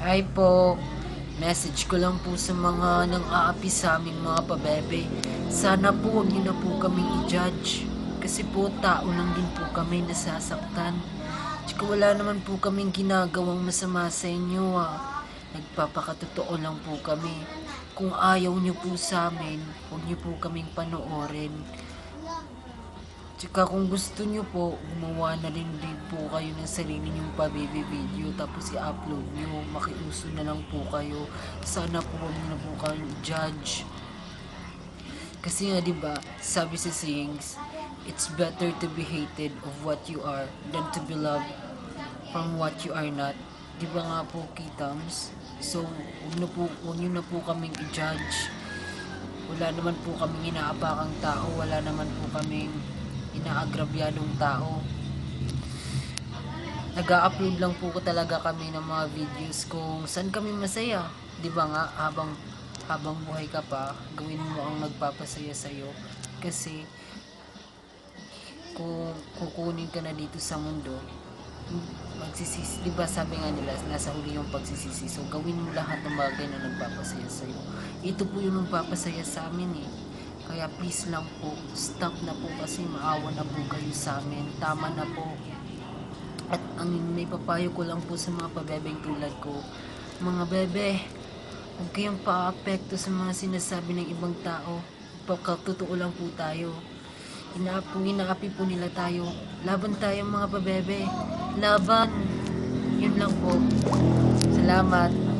Hi po, message ko lang po sa mga nang-aapi sa aming mga pabebe. Sana po huwag niyo na po kaming i-judge. Kasi po tao lang din po kami nasasaktan. Tsaka wala naman po kaming ginagawang masama sa inyo ah. Nagpapakatotoo lang po kami. Kung ayaw niyo po sa amin, huwag niyo po kaming panoorin. Tsaka kung gusto nyo po, gumawa na din po kayo ng sarili nyong pabibi video tapos i-upload nyo. Makiuso na lang po kayo. Sana po huwag nyo na po kayo judge. Kasi nga diba, sabi sa sayings, it's better to be hated of what you are than to be loved from what you are not. Diba nga po, Kitams? So, huwag nyo na po kaming i-judge. Wala naman po kaming inaabakang tao. Wala naman po kaming inaagrabyadong tao. Nag-a-upload lang po ko talaga kami ng mga videos kung saan kami masaya. Di ba nga, habang buhay ka pa, gawin mo ang nagpapasaya sa'yo. Kasi, kung kukunin ka na dito sa mundo, magsisisi, di ba sabi nga nila, nasa huli yung pagsisisi. So, gawin mo lahat ng bagay na nagpapasaya sa'yo. Ito po yung nagpapasaya sa amin eh. Kaya please lang po, stop na po kasi maawa na po kayo sa amin. Tama na po. At ang may papayo ko lang po sa mga pabebeng tulad ko, mga bebe, huwag kayong pa-apekto sa mga sinasabi ng ibang tao. Pagkatotoo lang po tayo. Kung inaapi po nila tayo, laban tayo mga pabebe. Laban. Yun lang po. Salamat.